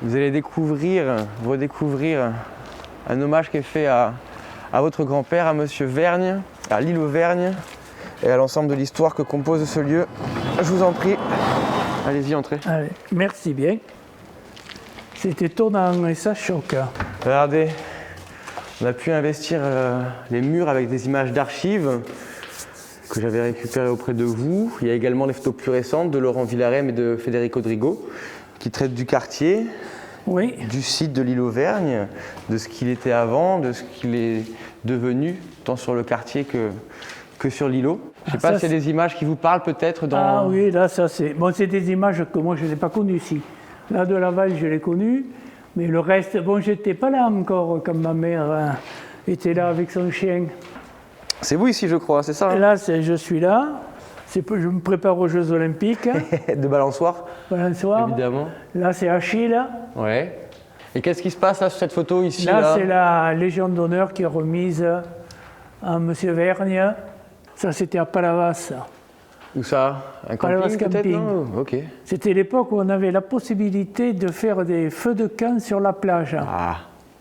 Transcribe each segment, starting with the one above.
Vous allez redécouvrir un hommage qui est fait à votre grand-père, à Monsieur Vergne, à l'île Auvergne et à l'ensemble de l'histoire que compose ce lieu. Je vous en prie, allez-y, entrez. Allez, merci bien. C'est étonnant et ça choque. Regardez, on a pu investir les murs avec des images d'archives que j'avais récupérées auprès de vous. Il y a également les photos plus récentes de Laurent Villarem et de Federico Drigo qui traitent du quartier, oui, du site de l'île Auvergne, de ce qu'il était avant, de ce qu'il est devenu, tant sur le quartier que sur l'îlot. Je ne sais pas s'il y a des images qui vous parlent peut-être dans... Ah oui, là, ça c'est... Bon, c'est des images que moi je n'ai pas connues ici. Là, de Laval, je l'ai connu, mais le reste, bon, j'étais pas là encore quand ma mère était là avec son chien. C'est vous ici, je crois, c'est ça, hein? Là, je suis là. Je me prépare aux Jeux Olympiques. De balançoir. Balançoire. Évidemment. Là, c'est Achille. Ouais. Et qu'est-ce qui se passe là, sur cette photo ici? Là, c'est la Légion d'honneur qui est remise à M. Vergne. Ça, c'était à Palavas. Où ça? Un camping peut-être? Non, ok. C'était l'époque où on avait la possibilité de faire des feux de camp sur la plage.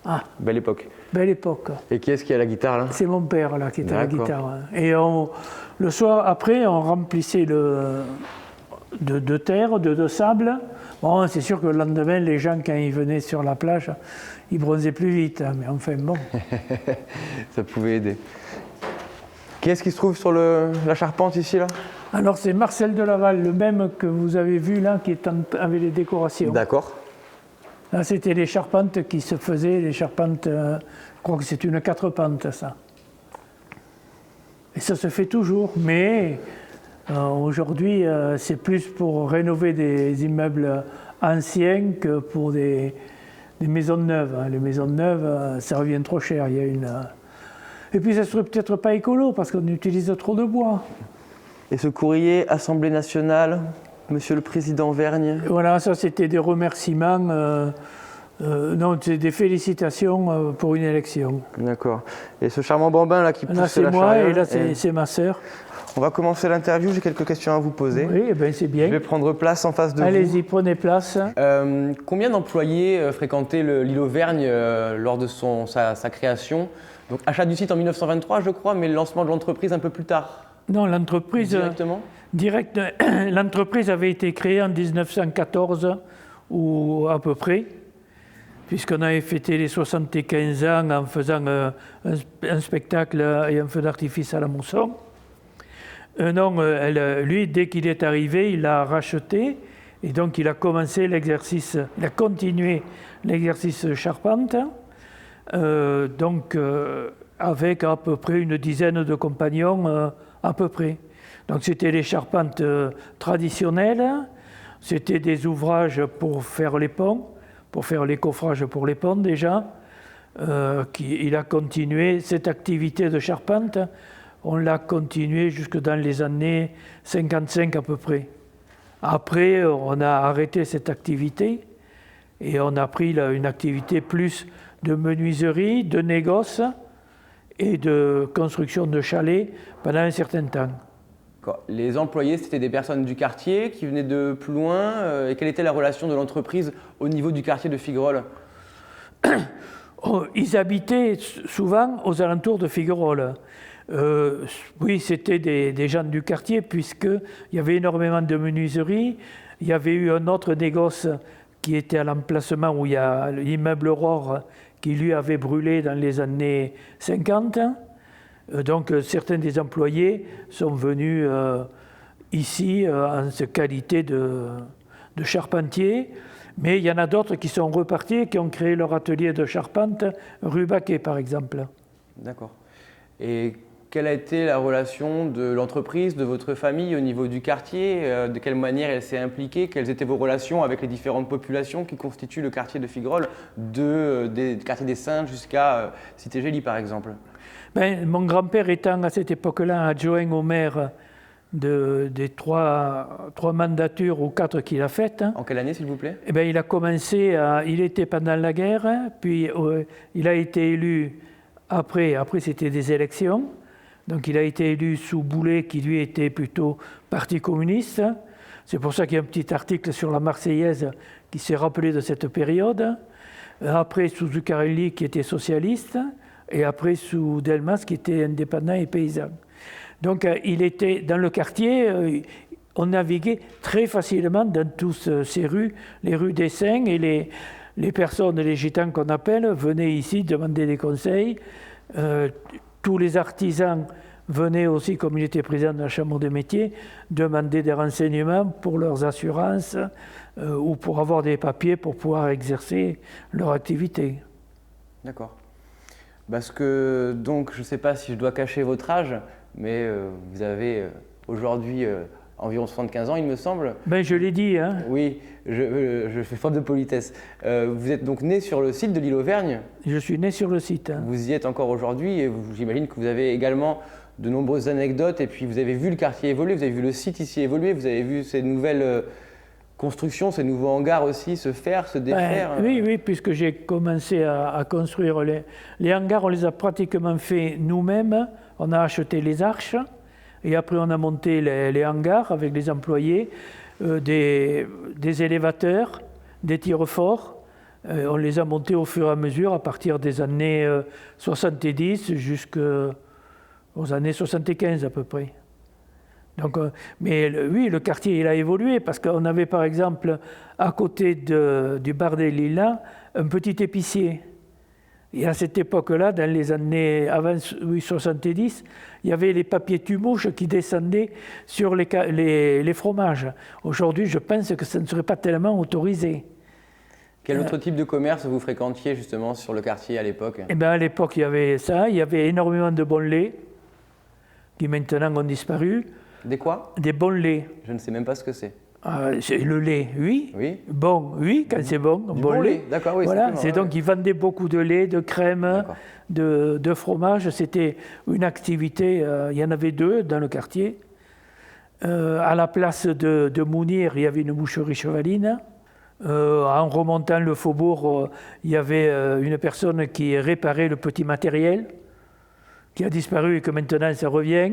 Ah, belle époque. Belle époque. Et qui est-ce qui a la guitare là? C'est mon père là qui était à la guitare. Et le soir après, on remplissait de terre, de sable. Bon, c'est sûr que le lendemain, les gens, quand ils venaient sur la plage, ils bronzaient plus vite. Hein, mais enfin, bon. Ça pouvait aider. Qu'est-ce qui se trouve sur la charpente ici là? Alors, c'est Marcel de Laval, le même que vous avez vu là, qui est avec les décorations. D'accord. Là, c'était les charpentes qui se faisaient, les charpentes, je crois que c'est une 4 pentes, ça. Et ça se fait toujours, mais aujourd'hui, c'est plus pour rénover des immeubles anciens que pour des maisons neuves. Les maisons neuves, ça revient trop cher. Il y a Et puis, ça serait peut-être pas écolo, parce qu'on utilise trop de bois. Et ce courrier, Assemblée nationale, Monsieur le Président Vergne? Voilà, ça c'était des remerciements, non, c'est des félicitations pour une élection. D'accord. Et ce charmant bambin là qui pousse là, c'est la moi charrue, et là c'est ma sœur. On va commencer l'interview, j'ai quelques questions à vous poser. Oui, eh bien, c'est bien. Je vais prendre place en face de vous. Allez-y, prenez place. Combien d'employés fréquentaient l'île Auvergne lors de sa création? Donc achat du site en 1923 je crois, mais le lancement de l'entreprise un peu plus tard. Non, l'entreprise... Directement? L'entreprise avait été créée en 1914, ou à peu près, puisqu'on avait fêté les 75 ans en faisant un spectacle et un feu d'artifice à la mousson. Non, lui, dès qu'il est arrivé, il l'a racheté, et donc il a commencé l'exercice, il a continué l'exercice charpente, avec à peu près une dizaine de compagnons, à peu près. Donc c'était les charpentes traditionnelles, c'était des ouvrages pour faire les ponts, pour faire les coffrages pour les ponts déjà. Il a continué cette activité de charpente, on l'a continué jusque dans les années 55 à peu près. Après, on a arrêté cette activité et on a pris là, une activité plus de menuiserie, de négoce et de construction de chalets pendant un certain temps. Les employés, c'était des personnes du quartier qui venaient de plus loin. Et quelle était la relation de l'entreprise au niveau du quartier de Figueroles? Ils habitaient souvent aux alentours de Figueroles. Oui, c'était des gens du quartier, puisqu'il y avait énormément de menuiseries. Il y avait eu un autre négoce qui était à l'emplacement où il y a l'immeuble Aurore qui lui avait brûlé dans les années 50. Donc certains des employés sont venus ici en qualité de charpentier, mais il y en a d'autres qui sont repartis, qui ont créé leur atelier de charpente rue Baquet par exemple. D'accord. Et quelle a été la relation de l'entreprise, de votre famille au niveau du quartier? De quelle manière elle s'est impliquée? Quelles étaient vos relations avec les différentes populations qui constituent le quartier de Figueroles, des quartiers des Saintes jusqu'à Cité-Gély par exemple? Mon grand-père étant à cette époque-là adjoint au maire des trois mandatures ou 4 qu'il a faites. En quelle année s'il vous plaît? Il a commencé, il était pendant la guerre, puis il a été élu après c'était des élections. Donc il a été élu sous Boulet, qui lui était plutôt parti communiste. C'est pour ça qu'il y a un petit article sur la Marseillaise qui s'est rappelé de cette période. Après, sous Zuccarelli, qui était socialiste, et après, sous Delmas, qui était indépendant et paysan. Donc, il était dans le quartier, on naviguait très facilement dans toutes ces rues, les rues des Saints, et les personnes, les gitans qu'on appelle, venaient ici demander des conseils. Tous les artisans venaient aussi, comme il était président de la Chambre des métiers, demander des renseignements pour leurs assurances ou pour avoir des papiers pour pouvoir exercer leur activité. D'accord. Parce que, donc, je ne sais pas si je dois cacher votre âge, mais vous avez aujourd'hui environ 75 ans, il me semble. Ben, je l'ai dit, hein. Oui, je fais faute de politesse. Vous êtes donc né sur le site de l'île Auvergne. Je suis né sur le site. Hein. Vous y êtes encore aujourd'hui et j'imagine que vous avez également de nombreuses anecdotes et puis vous avez vu le quartier évoluer, vous avez vu le site ici évoluer, vous avez vu ces nouvelles constructions, ces nouveaux hangars aussi se faire, se défaire. Oui, puisque j'ai commencé à construire les hangars, on les a pratiquement fait nous-mêmes. On a acheté les arches et après on a monté les hangars avec les employés, des élévateurs, des tirs-forts. On les a montés au fur et à mesure à partir des années 70 jusqu'aux années 75 à peu près. Donc, mais oui, le quartier il a évolué parce qu'on avait par exemple à côté du bar des Lilas un petit épicier. Et à cette époque-là, dans les années avant 70, il y avait les papiers tumouches qui descendaient sur les fromages. Aujourd'hui, je pense que ça ne serait pas tellement autorisé. Quel autre type de commerce vous fréquentiez justement sur le quartier à l'époque? Eh bien, à l'époque, il y avait ça, il y avait énormément de bons laits qui maintenant ont disparu. Des quoi? Des bons laits. Je ne sais même pas ce que c'est. C'est le lait, oui. Oui. Bon, oui, quand c'est bon. Du bon lait, d'accord, oui. Voilà, c'est donc ils vendaient beaucoup de lait, de crème, de fromage. C'était une activité, il y en avait deux dans le quartier. À la place de Mounir, il y avait une boucherie chevaline. En remontant le faubourg, il y avait une personne qui réparait le petit matériel, qui a disparu et que maintenant ça revient.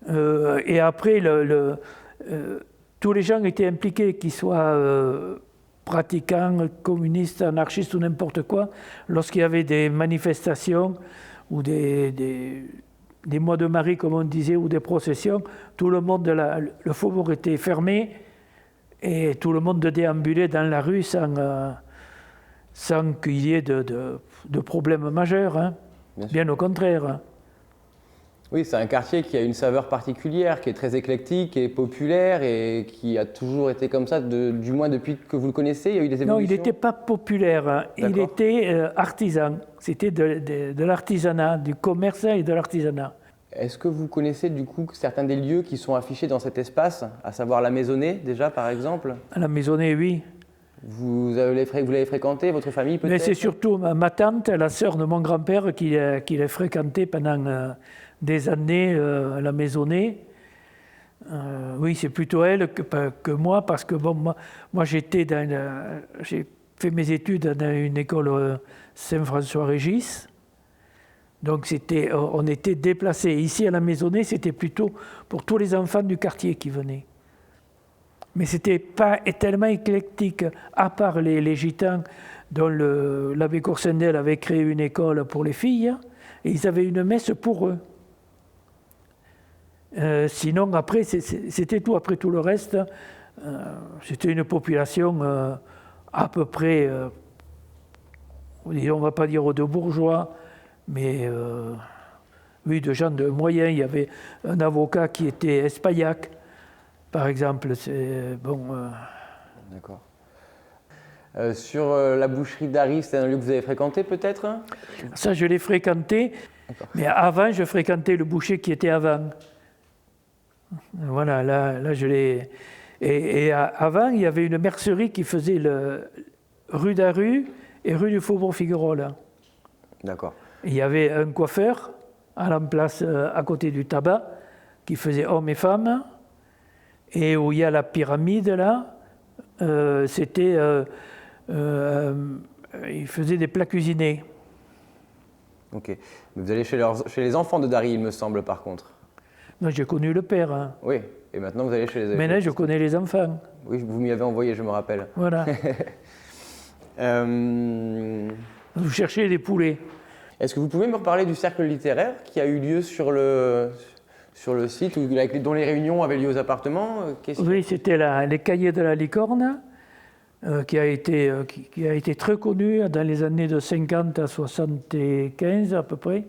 Et après, tous les gens étaient impliqués, qu'ils soient pratiquants, communistes, anarchistes ou n'importe quoi, lorsqu'il y avait des manifestations ou des mois de Marie, comme on disait, ou des processions, tout le monde, le faubourg était fermé et tout le monde déambulait dans la rue sans qu'il y ait de problèmes majeurs, hein. Bien au contraire. Hein. Oui, c'est un quartier qui a une saveur particulière, qui est très éclectique, qui est populaire et qui a toujours été comme ça, du moins depuis que vous le connaissez. Il y a eu des évolutions? Non, il n'était pas populaire, hein. Il était artisan. C'était de l'artisanat, du commerce et de l'artisanat. Est-ce que vous connaissez du coup certains des lieux qui sont affichés dans cet espace, à savoir la Maisonnée déjà par exemple? La Maisonnée, oui. Vous l'avez fréquenté, votre famille peut-être? Mais c'est surtout ma tante, la sœur de mon grand-père, qui l'a fréquenté pendant des années, la Maisonnée. Oui, c'est plutôt elle que moi, parce que bon, moi j'ai fait mes études dans une école Saint-François-Régis. Donc on était déplacés. Ici à la Maisonnée, c'était plutôt pour tous les enfants du quartier qui venaient. Mais ce n'était pas tellement éclectique, à part les gitans dont l'abbé Coursendel avait créé une école pour les filles, et ils avaient une messe pour eux. Sinon, après, c'était tout. Après tout le reste, c'était une population à peu près, on ne va pas dire de bourgeois, mais oui, de gens de moyens. Il y avait un avocat qui était Espaillac, par exemple. C'est bon. D'accord. Sur la boucherie d'Arry, c'est un lieu que vous avez fréquenté peut-être? Ça, je l'ai fréquenté, mais avant, je fréquentais le boucher qui était avant. Voilà, là je l'ai. Et avant, il y avait une mercerie qui faisait rue d'Arru et rue du Faubourg-Figueroa. D'accord. Il y avait un coiffeur à la place à côté du tabac qui faisait hommes et femmes. Et où il y a la pyramide là, c'était. Il faisait des plats cuisinés. Ok. Mais vous allez chez les enfants de Dari, il me semble, par contre. Moi, j'ai connu le père. Hein. Oui, et maintenant vous allez chez les Maintenant, je connais les enfants. Oui, vous m'y avez envoyé, je me rappelle. Voilà. Vous cherchez des poulets. Est-ce que vous pouvez me reparler du cercle littéraire qui a eu lieu sur le site, dont les réunions avaient lieu aux appartements? Oui, c'était les Cahiers de la Licorne, qui a été très connu dans les années de 50 à 75 à peu près.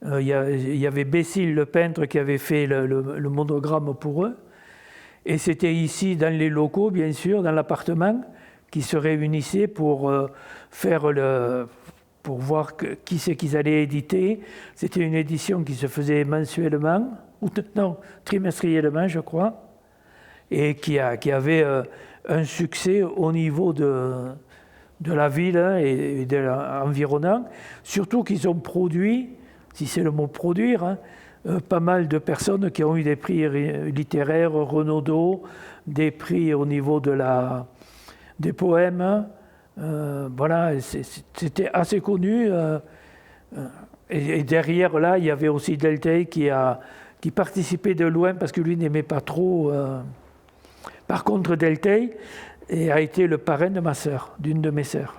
Il y avait Bécile, le peintre, qui avait fait le monogramme pour eux. Et c'était ici, dans les locaux, bien sûr, dans l'appartement, qui se réunissaient pour pour voir qui c'est qu'ils allaient éditer. C'était une édition qui se faisait mensuellement, non, trimestriellement, je crois, et qui avait un succès au niveau de la ville et de l'environnant. Surtout qu'ils ont produit, si c'est le mot produire, hein, pas mal de personnes qui ont eu des prix littéraires, Renaudot, des prix au niveau des poèmes. Voilà, c'était assez connu. Et derrière là, il y avait aussi Delteil qui participait de loin parce que lui n'aimait pas trop. Par contre, Delteil a été le parrain de ma sœur, d'une de mes sœurs.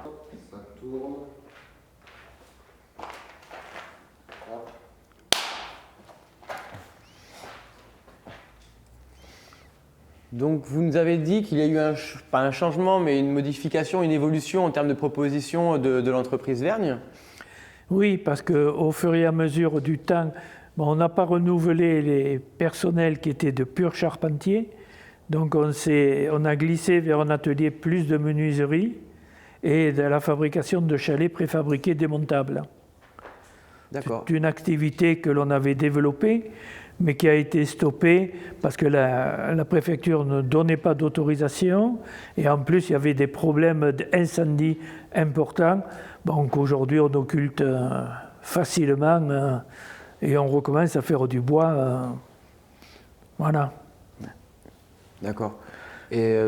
Donc vous nous avez dit qu'il y a eu pas un changement, mais une modification, une évolution en termes de proposition de l'entreprise Vergne. Oui, parce qu'au fur et à mesure du temps, on n'a pas renouvelé les personnels qui étaient de purs charpentiers. Donc on a glissé vers un atelier plus de menuiserie et de la fabrication de chalets préfabriqués démontables. D'accord. C'est une activité que l'on avait développée, mais qui a été stoppée parce que la préfecture ne donnait pas d'autorisation et en plus il y avait des problèmes d'incendie importants. Donc aujourd'hui on occulte facilement et on recommence à faire du bois. Voilà. D'accord. Et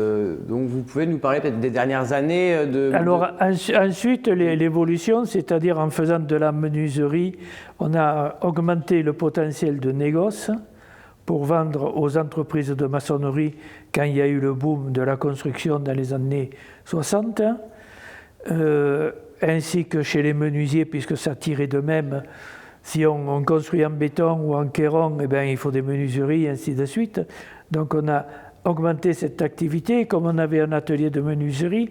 donc vous pouvez nous parler peut-être des dernières années Alors ensuite l'évolution, c'est-à-dire en faisant de la menuiserie, on a augmenté le potentiel de négoce pour vendre aux entreprises de maçonnerie quand il y a eu le boom de la construction dans les années 60, ainsi que chez les menuisiers puisque ça tirait de même. Si on construit en béton ou en quéron, eh bien, il faut des menuiseries, et ainsi de suite. Donc on a augmenter cette activité. Comme on avait un atelier de menuiserie,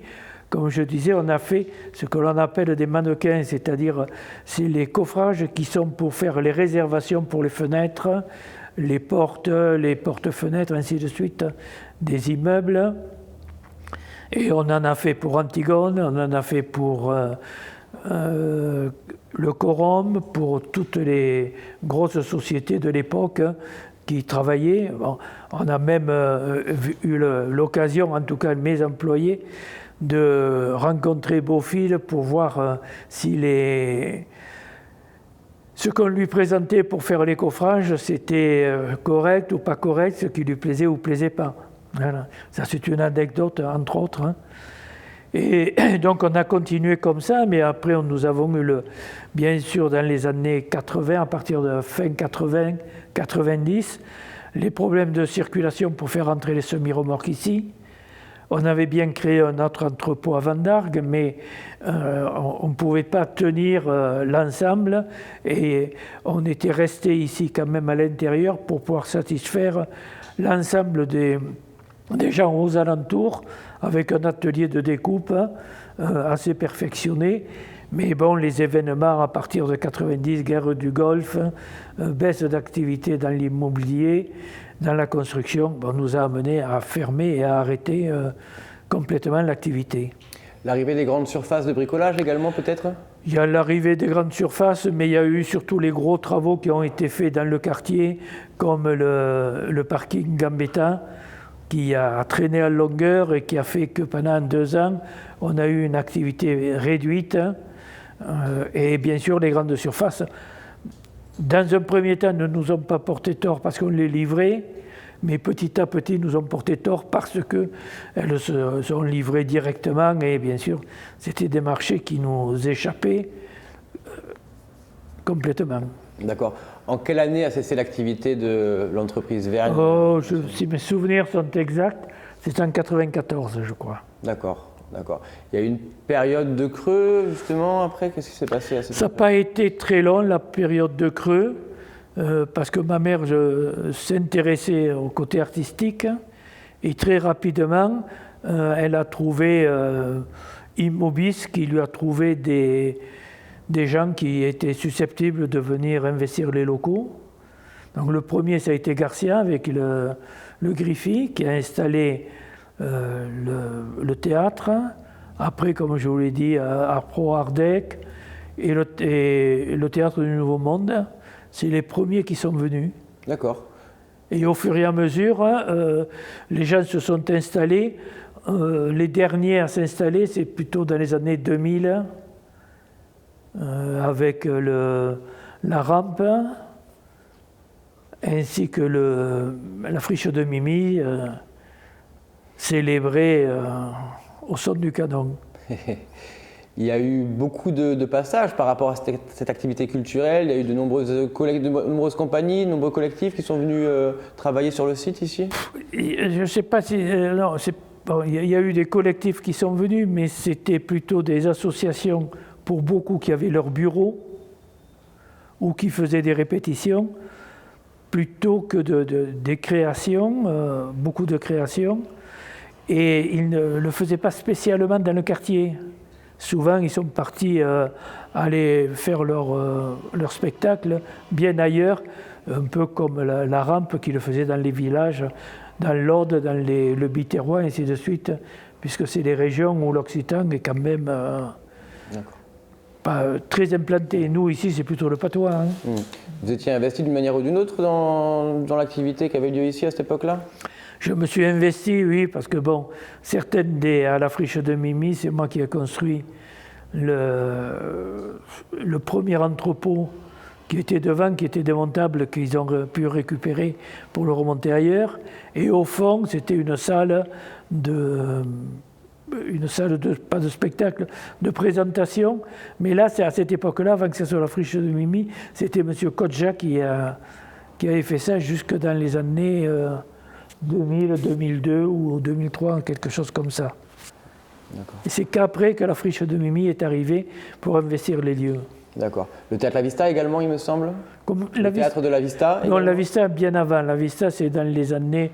comme je disais, on a fait ce que l'on appelle des mannequins, c'est-à-dire c'est les coffrages qui sont pour faire les réservations pour les fenêtres, les portes-fenêtres, ainsi de suite, des immeubles. Et on en a fait pour Antigone, on en a fait pour le Corum, pour toutes les grosses sociétés de l'époque qui travaillaient. Bon, on a même eu l'occasion, en tout cas mes employés, de rencontrer Beaufil pour voir si ce qu'on lui présentait pour faire les coffrages, c'était correct ou pas correct, ce qui lui plaisait ou plaisait pas. Voilà. Ça c'est une anecdote, entre autres. Hein. Et donc on a continué comme ça, mais après nous avons eu, bien sûr, dans les années 80, à partir de fin 80, 90, les problèmes de circulation pour faire entrer les semi-remorques ici. On avait bien créé un autre entrepôt à Vendargues, mais on ne pouvait pas tenir l'ensemble et on était resté ici quand même à l'intérieur pour pouvoir satisfaire l'ensemble des gens aux alentours avec un atelier de découpe assez perfectionné. Mais bon, les événements à partir de 90, guerre du Golfe, baisse d'activité dans l'immobilier, dans la construction, nous a amené à fermer et à arrêter complètement l'activité. L'arrivée des grandes surfaces de bricolage également peut-être ? Il y a l'arrivée des grandes surfaces, mais il y a eu surtout les gros travaux qui ont été faits dans le quartier, comme le parking Gambetta, qui a traîné à longueur et qui a fait que pendant 2 ans, on a eu une activité réduite. Et bien sûr, les grandes surfaces, dans un premier temps, ne nous ont pas porté tort parce qu'on les livrait, mais petit à petit, nous ont porté tort parce qu'elles se sont livrées directement et bien sûr, c'était des marchés qui nous échappaient complètement. D'accord. En quelle année a cessé l'activité de l'entreprise Vergne? Si mes souvenirs sont exacts, c'est en 1994, je crois. D'accord, d'accord. Il y a eu une période de creux, justement, après? Qu'est-ce qui s'est passé à cette Ça n'a pas été très long, la période de creux, parce que ma mère s'intéressait au côté artistique, et très rapidement, elle a trouvé Immobis, qui lui a trouvé des gens qui étaient susceptibles de venir investir les locaux. Donc le premier, ça a été Garcia avec le Griffi, qui a installé le théâtre. Après, comme je vous l'ai dit, Arpro, Ardec et le théâtre du Nouveau Monde, c'est les premiers qui sont venus. D'accord. Et au fur et à mesure, les gens se sont installés. Les derniers à s'installer, c'est plutôt dans les années 2000, avec la rampe, ainsi que la friche de Mimi, célébrée au son du canon. Il y a eu beaucoup de passages par rapport à cette activité culturelle. Il y a eu de nombreuses compagnies, de nombreux collectifs qui sont venus travailler sur le site ici. Je ne sais pas si... non, bon, il y a eu des collectifs qui sont venus, mais c'était plutôt des associations, pour beaucoup qui avaient leur bureau ou qui faisaient des répétitions, plutôt que des créations, beaucoup de créations. Et ils ne le faisaient pas spécialement dans le quartier. Souvent, ils sont partis aller faire leur spectacle bien ailleurs, un peu comme la rampe qui le faisait dans les villages, dans l'Aude, dans le Biterrois, et ainsi de suite, puisque c'est des régions où l'occitan est quand même pas très implanté. Nous, ici, c'est plutôt le patois. Hein. Vous étiez investi d'une manière ou d'une autre dans l'activité qui avait lieu ici à cette époque-là? Je me suis investi, oui, parce que bon, certaines à la friche de Mimi, c'est moi qui ai construit le premier entrepôt qui était devant, qui était démontable, qu'ils ont pu récupérer pour le remonter ailleurs. Et au fond, c'était une salle pas de spectacle, de présentation. Mais là, c'est à cette époque-là, avant que ce soit la friche de Mimi, c'était M. Kodja qui avait fait ça jusque dans les années 2000, 2002 ou 2003, quelque chose comme ça. Et c'est qu'après que la friche de Mimi est arrivée pour investir les lieux. D'accord. Le théâtre La Vista également, il me semble. Le théâtre de La Vista. Non, La Vista bien avant. La Vista, c'est dans les années...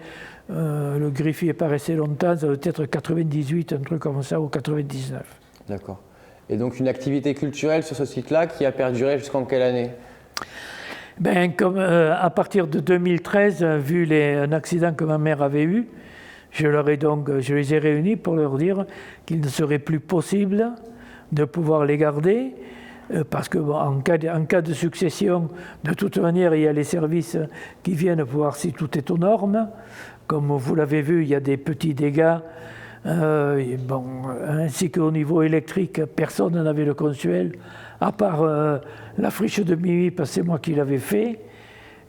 le Griffi n'est pas resté longtemps, ça doit être 98, un truc comme ça, ou 99. D'accord. Et donc une activité culturelle sur ce site-là qui a perduré jusqu'en quelle année? À partir de 2013, vu un accident que ma mère avait eu, je les ai réunis pour leur dire qu'il ne serait plus possible de pouvoir les garder, parce que en cas de succession, de toute manière, il y a les services qui viennent pour voir si tout est aux normes. Comme vous l'avez vu, il y a des petits dégâts, ainsi qu'au niveau électrique, personne n'avait le consuel, à part la friche de Mimi, parce que c'est moi qui l'avais fait,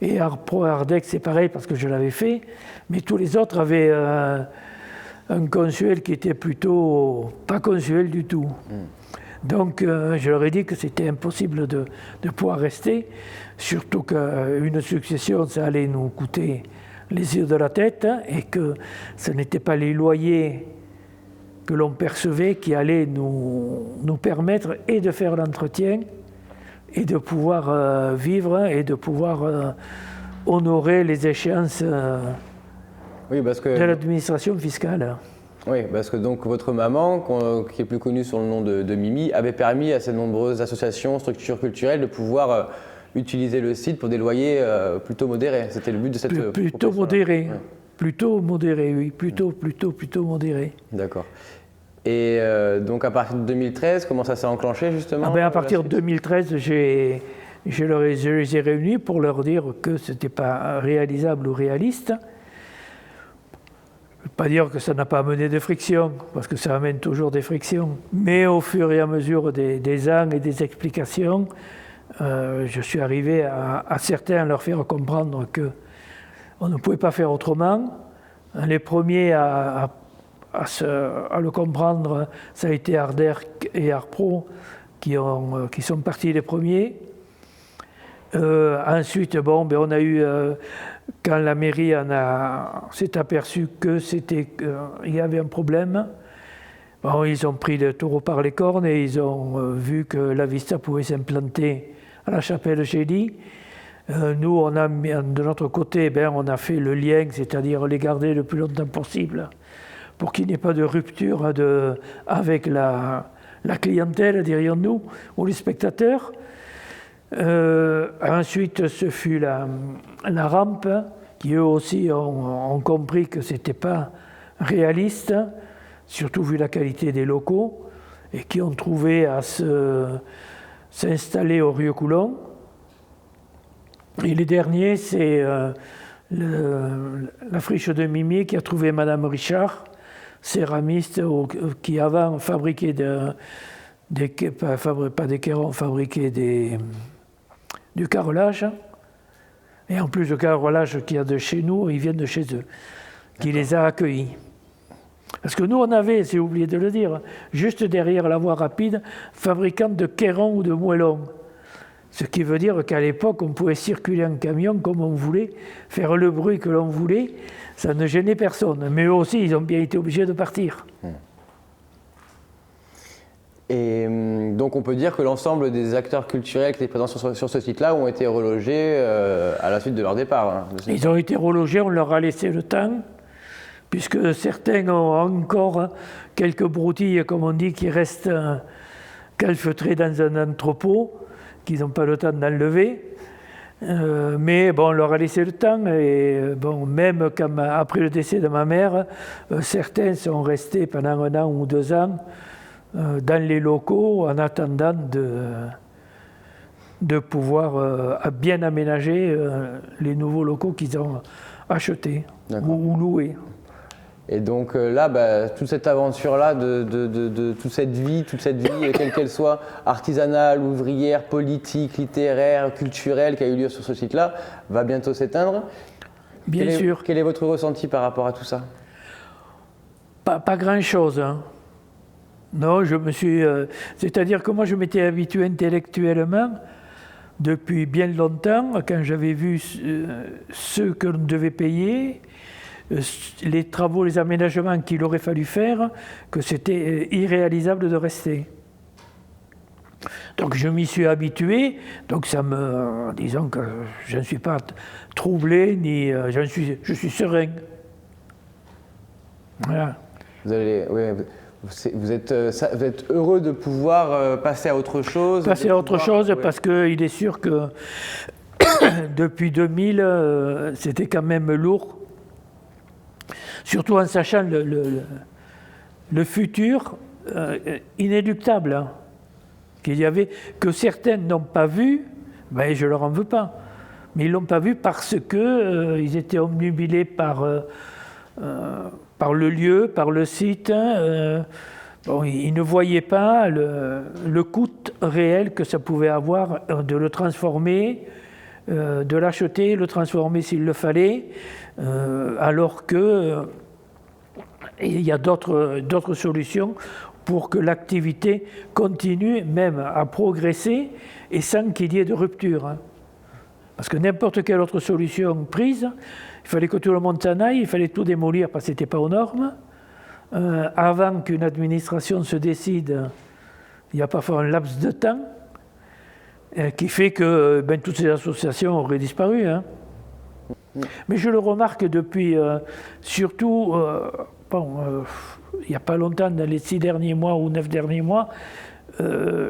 et Arpro Ardex, c'est pareil, parce que je l'avais fait, mais tous les autres avaient un consuel qui était plutôt pas consuel du tout. Donc je leur ai dit que c'était impossible de pouvoir rester, surtout qu'une succession, ça allait nous coûter les yeux de la tête, et que ce n'était pas les loyers que l'on percevait qui allaient nous permettre et de faire l'entretien et de pouvoir vivre et de pouvoir honorer les échéances de l'administration fiscale. Oui, parce que donc votre maman, qui est plus connue sous le nom de Mimi, avait permis à ces nombreuses associations, structures culturelles de pouvoir utiliser le site pour des loyers plutôt modérés. C'était le but de cette plutôt modéré, ouais. Plutôt modéré, oui, plutôt modéré. D'accord. Et donc à partir de 2013, comment ça s'est enclenché justement? À partir de 2013, je les ai réunis pour leur dire que ce n'était pas réalisable ou réaliste. Je ne veux pas dire que ça n'a pas amené de frictions, parce que ça amène toujours des frictions. Mais au fur et à mesure des ans et des explications, je suis arrivé à certains leur faire comprendre qu'on ne pouvait pas faire autrement. Les premiers à le comprendre, ça a été Arderc et Arpro qui sont partis les premiers. Ensuite, bon, on a eu, quand la mairie s'est aperçue qu'il y avait un problème, bon, ils ont pris le taureau par les cornes et ils ont vu que la Vista pouvait s'implanter à la chapelle Gély. Nous, on a mis, de notre côté, on a fait le lien, c'est-à-dire les garder le plus longtemps possible pour qu'il n'y ait pas de rupture avec la clientèle, dirions-nous, ou les spectateurs. Ensuite, ce fut la rampe, qui eux aussi ont compris que ce n'était pas réaliste, surtout vu la qualité des locaux, et qui ont trouvé à s'installer au Rieux-Coulon. Et les derniers, c'est la friche de Mimier qui a trouvé Madame Richard, céramiste, qui avant fabriquait pas des cairons, fabriquait du carrelage. Et en plus du carrelage qu'il y a de chez nous, ils viennent de chez eux, qui les a accueillis. Parce que nous, on avait, j'ai oublié de le dire, juste derrière la voie rapide, fabricant de cairons ou de moellons. Ce qui veut dire qu'à l'époque, on pouvait circuler en camion comme on voulait, faire le bruit que l'on voulait, ça ne gênait personne. Mais eux aussi, ils ont bien été obligés de partir. Et donc on peut dire que l'ensemble des acteurs culturels qui étaient présents sur ce site-là ont été relogés à la suite de leur départ. Hein. Ils ont été relogés, on leur a laissé le temps, puisque certains ont encore quelques broutilles, comme on dit, qui restent calfeutrées dans un entrepôt, qu'ils n'ont pas le temps d'enlever. Mais bon, on leur a laissé le temps, et bon, même après le décès de ma mère, certains sont restés pendant 1 an ou 2 ans dans les locaux en attendant de pouvoir bien aménager les nouveaux locaux qu'ils ont achetés ou loués. Et donc là, toute cette aventure-là, toute cette vie, quelle qu'elle soit, artisanale, ouvrière, politique, littéraire, culturelle, qui a eu lieu sur ce site-là, va bientôt s'éteindre. Bien sûr. Quel est votre ressenti par rapport à tout ça ? Pas grand-chose. Hein. Non, c'est-à-dire que moi, je m'étais habitué intellectuellement depuis bien longtemps, quand j'avais vu ce que l'on devait payer, les travaux, les aménagements qu'il aurait fallu faire, que c'était irréalisable de rester. Donc je m'y suis habitué, donc disons que je ne suis pas troublé, ni je suis serein. Voilà. Vous êtes heureux de pouvoir passer à autre chose. Passer à autre chose, parce qu'il est sûr que depuis 2000, c'était quand même lourd. Surtout en sachant le futur inéluctable hein, qu'il y avait, que certains n'ont pas vu, mais je ne leur en veux pas. Mais ils ne l'ont pas vu parce qu'ils étaient obnubilés par le lieu, par le site. Bon, ils ne voyaient pas le coût réel que ça pouvait avoir de le transformer, de l'acheter, le transformer s'il le fallait, alors que il y a d'autres solutions pour que l'activité continue même à progresser et sans qu'il y ait de rupture. Hein. Parce que n'importe quelle autre solution prise, il fallait que tout le monde s'en aille, il fallait tout démolir parce que ce n'était pas aux normes. Avant qu'une administration se décide, il y a parfois un laps de temps qui fait que toutes ces associations auraient disparu. Hein. Mais je le remarque depuis, surtout, il n'y a pas longtemps, dans les 6 derniers mois ou 9 derniers mois,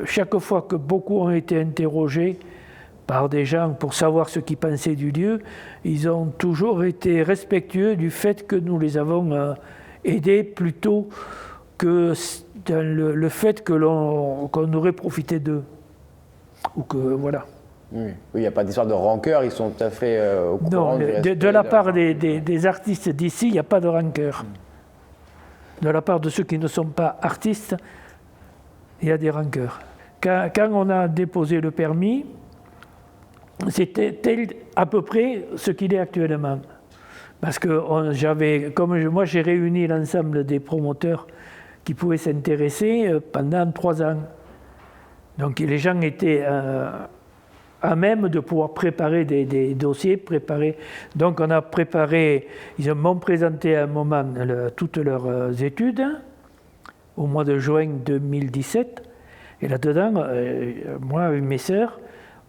chaque fois que beaucoup ont été interrogés par des gens pour savoir ce qu'ils pensaient du lieu, ils ont toujours été respectueux du fait que nous les avons aidés plutôt que dans le fait qu'on aurait profité d'eux. Ou que, voilà. Oui, il n'y a pas d'histoire de rancœur, ils sont tout à fait au courant. Non, de la part des artistes d'ici, il n'y a pas de rancœur. De la part de ceux qui ne sont pas artistes, il y a des rancœurs. Quand on a déposé le permis, c'était à peu près ce qu'il est actuellement. Parce que moi j'ai réuni l'ensemble des promoteurs qui pouvaient s'intéresser pendant 3 ans. Donc les gens étaient à même de pouvoir préparer des dossiers, Donc on a préparé, ils m'ont présenté à un moment toutes leurs études, au mois de juin 2017, et là-dedans, moi et mes sœurs,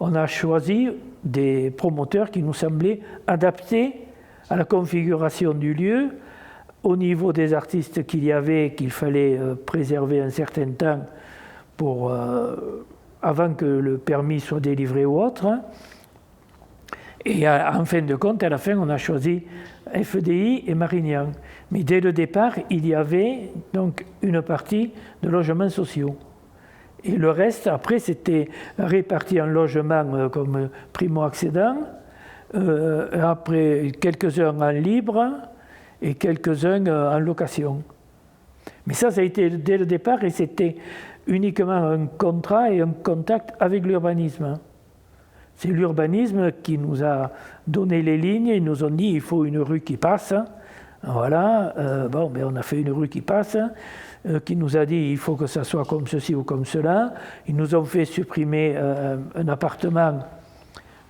on a choisi des promoteurs qui nous semblaient adaptés à la configuration du lieu, au niveau des artistes qu'il y avait, qu'il fallait préserver un certain temps avant que le permis soit délivré ou autre. Et en fin de compte, à la fin, on a choisi FDI et Marignan. Mais dès le départ, il y avait donc une partie de logements sociaux. Et le reste, après, c'était réparti en logements comme primo-accédants, après quelques-uns en libre et quelques-uns en location. Mais ça a été dès le départ et c'était uniquement un contrat et un contact avec l'urbanisme. C'est l'urbanisme qui nous a donné les lignes, ils nous ont dit il faut une rue qui passe. Voilà, on a fait une rue qui passe, qui nous a dit il faut que ça soit comme ceci ou comme cela. Ils nous ont fait supprimer un appartement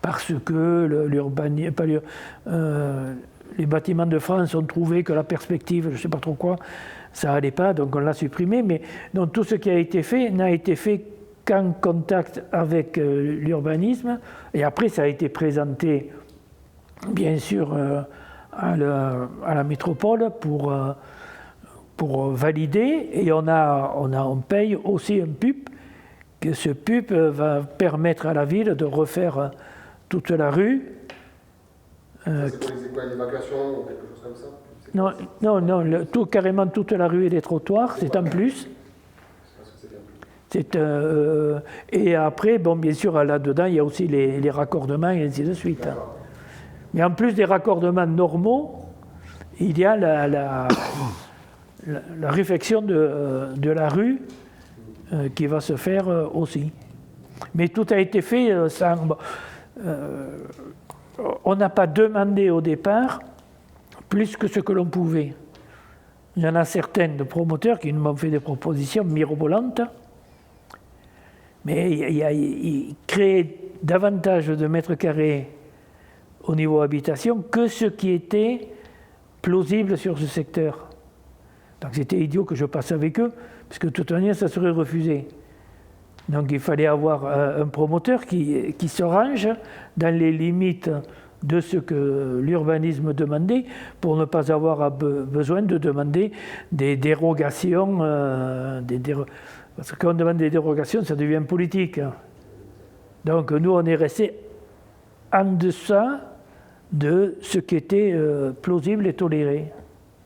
parce que les bâtiments de France ont trouvé que la perspective, je ne sais pas trop quoi, ça n'allait pas, donc on l'a supprimé. Mais donc, tout ce qui a été fait n'a été fait qu'en contact avec l'urbanisme. Et après, ça a été présenté, bien sûr, à la métropole pour valider. Et on paye aussi un PUP, que ce PUP va permettre à la ville de refaire toute la rue. C'est pour l'évacuation ou quelque chose comme ça? Non, carrément toute la rue et les trottoirs, c'est en plus. Et après, bien sûr, là-dedans, il y a aussi les raccordements et ainsi de suite. D'accord. Mais en plus des raccordements normaux, il y a la réfection de la rue qui va se faire aussi. Mais tout a été fait sans... on n'a pas demandé au départ plus que ce que l'on pouvait. Il y en a certains de promoteurs qui m'ont fait des propositions mirobolantes, mais ils créaient davantage de mètres carrés au niveau habitation que ce qui était plausible sur ce secteur. Donc c'était idiot que je passe avec eux, parce que de toute manière, ça serait refusé. Donc il fallait avoir un promoteur qui se range dans les limites de ce que l'urbanisme demandait pour ne pas avoir besoin de demander des dérogations. Parce que quand on demande des dérogations, ça devient politique. Donc nous, on est resté en deçà de ce qui était plausible et toléré.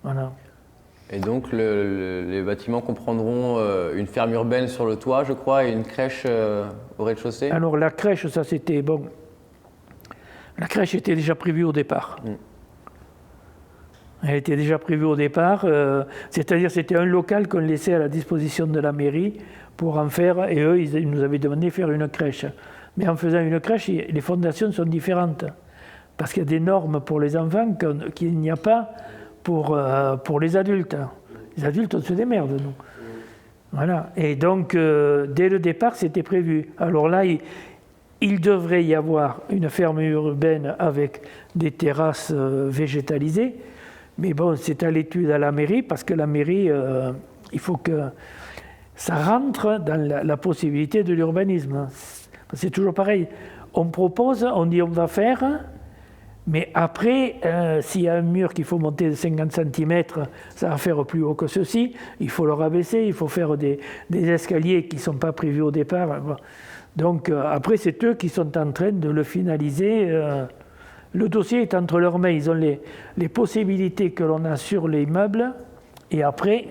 Voilà. Et donc les bâtiments comprendront une ferme urbaine sur le toit, je crois, et une crèche au rez-de-chaussée? Alors la crèche, ça c'était bon. La crèche était déjà prévue au départ. Elle était déjà prévue au départ, c'est-à-dire c'était un local qu'on laissait à la disposition de la mairie pour en faire, et eux, ils nous avaient demandé de faire une crèche. Mais en faisant une crèche, les fondations sont différentes, parce qu'il y a des normes pour les enfants qu'il n'y a pas pour les adultes. Les adultes, on se démerde, nous. Voilà. Et donc, dès le départ, c'était prévu. Alors là, il devrait y avoir une ferme urbaine avec des terrasses végétalisées, mais bon, c'est à l'étude à la mairie, parce que la mairie, il faut que ça rentre dans la possibilité de l'urbanisme. C'est toujours pareil. On propose, on dit on va faire, mais après, s'il y a un mur qu'il faut monter de 50 cm, ça va faire plus haut que ceci, il faut le rabaisser, il faut faire des escaliers qui ne sont pas prévus au départ. Donc après, c'est eux qui sont en train de le finaliser. Le dossier est entre leurs mains, ils ont les possibilités que l'on a sur les meubles. Et après,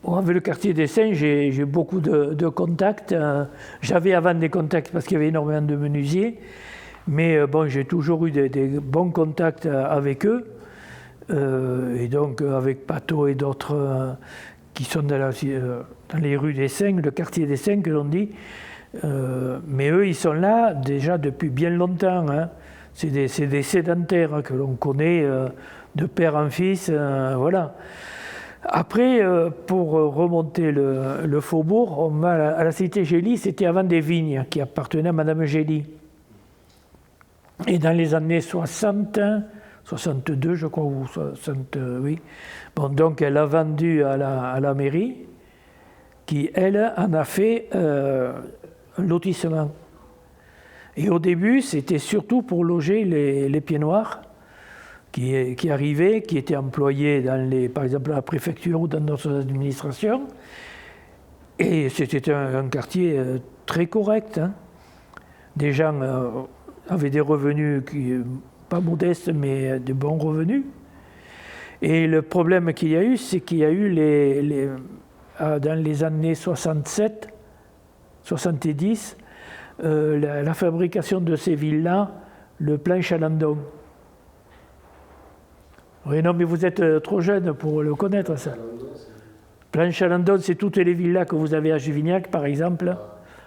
avec le quartier des Saints, j'ai beaucoup de contacts. J'avais avant des contacts parce qu'il y avait énormément de menuisiers. Mais bon, j'ai toujours eu des bons contacts avec eux. Et donc avec Pato et d'autres qui sont dans les rues des Saints, le quartier des Saints que l'on dit. Mais eux, ils sont là déjà depuis bien longtemps. Hein. C'est des sédentaires que l'on connaît de père en fils. Voilà. Après, pour remonter le faubourg, on va à la cité Gély, c'était avant des vignes qui appartenaient à Madame Gély. Et dans les années 60, 62 je crois, ou 60, oui, bon, donc elle a vendu à la mairie, qui elle en a fait un lotissement. Et au début, c'était surtout pour loger les pieds noirs qui arrivaient, qui étaient employés par exemple à la préfecture ou dans d'autres administrations. Et c'était un quartier très correct. Hein. Des gens avaient des revenus pas modestes, mais de bons revenus. Et le problème qu'il y a eu, c'est qu'il y a eu dans les années 67, 70, la fabrication de ces villas, le plan Chalandon. Oui, non, mais vous êtes trop jeune pour le connaître, ça. Plan Chalandon, c'est toutes les villas que vous avez à Juvignac, par exemple,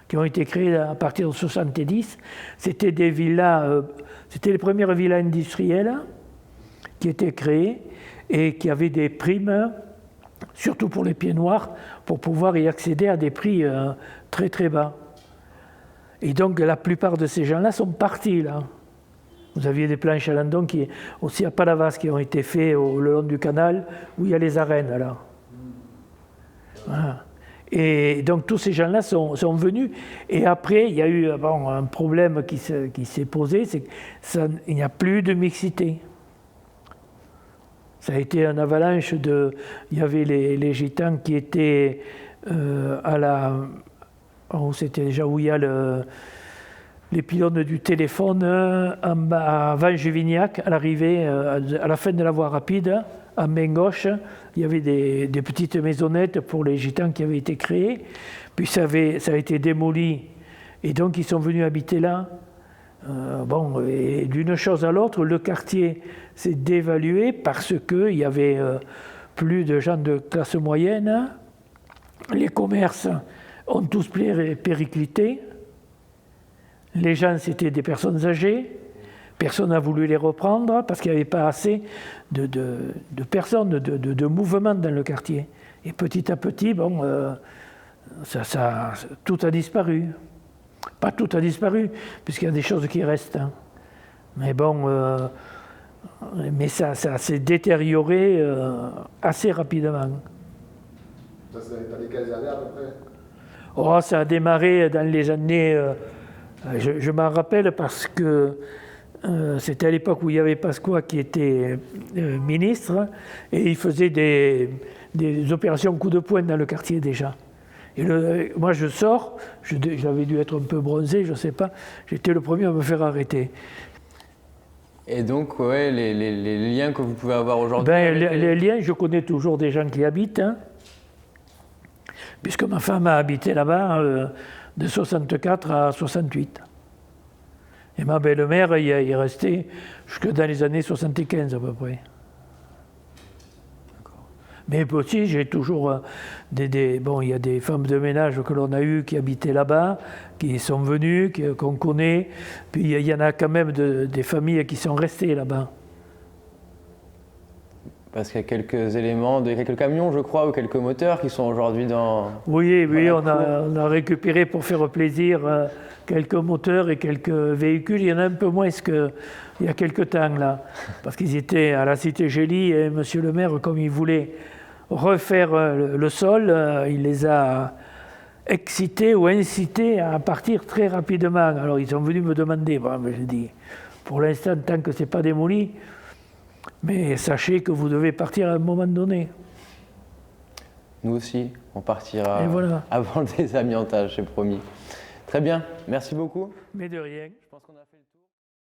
qui ont été créées à partir de 70. C'était des villas, c'était les premières villas industrielles qui étaient créées et qui avaient des primes, surtout pour les pieds noirs, pour pouvoir y accéder à des prix très très bas. Et donc la plupart de ces gens-là sont partis là. Vous aviez des plans Chalandon qui aussi à Palavas qui ont été faits le long du canal où il y a les arènes là. Voilà. Et donc tous ces gens-là sont venus. Et après il y a eu un problème qui s'est posé, c'est qu'il n'y a plus de mixité. Ça a été une avalanche il y avait les gitans qui étaient c'était déjà où il y a les pylônes du téléphone avant Juvignac, à l'arrivée, à la fin de la voie rapide, à main gauche, il y avait des petites maisonnettes pour les gitans qui avaient été créées. Puis ça a été démoli et donc ils sont venus habiter là. Et d'une chose à l'autre, le quartier s'est dévalué parce qu'il y avait plus de gens de classe moyenne. Les commerces ont tous périclité. Les gens, c'était des personnes âgées. Personne n'a voulu les reprendre parce qu'il n'y avait pas assez de personnes, de mouvement dans le quartier. Et petit à petit, tout a disparu. Pas tout a disparu, puisqu'il y a des choses qui restent. Hein. Mais mais ça s'est détérioré assez rapidement. Ça dans les quelles années à peu près? Ça a démarré dans les années... je m'en rappelle parce que c'était à l'époque où il y avait Pasqua qui était ministre, et il faisait des opérations coup de poing dans le quartier déjà. Et moi je sors, j'avais dû être un peu bronzé, je ne sais pas, j'étais le premier à me faire arrêter. Et donc, ouais, les liens que vous pouvez avoir aujourd'hui les liens, je connais toujours des gens qui y habitent, hein, puisque ma femme a habité là-bas de 64 à 68. Et ma belle-mère y est restée jusque dans les années 75 à peu près. Mais aussi, j'ai toujours il y a des femmes de ménage que l'on a eues qui habitaient là-bas, qui sont venues, qu'on connaît. Puis il y en a quand même des familles qui sont restées là-bas. Parce qu'il y a quelques éléments, quelques camions, je crois, ou quelques moteurs qui sont aujourd'hui dans... Oui, on a récupéré pour faire plaisir quelques moteurs et quelques véhicules. Il y en a un peu moins qu'il y a quelques temps, là. Parce qu'ils étaient à la cité Gély et monsieur le maire, comme il voulait refaire le sol, il les a excités ou incités à partir très rapidement. Alors ils sont venus me demander, j'ai dit, pour l'instant, tant que ce n'est pas démoli, mais sachez que vous devez partir à un moment donné. Nous aussi, on partira voilà. Avant le désamiantage, c'est promis. Très bien, merci beaucoup. Mais de rien. Je pense qu'on a fait le tour.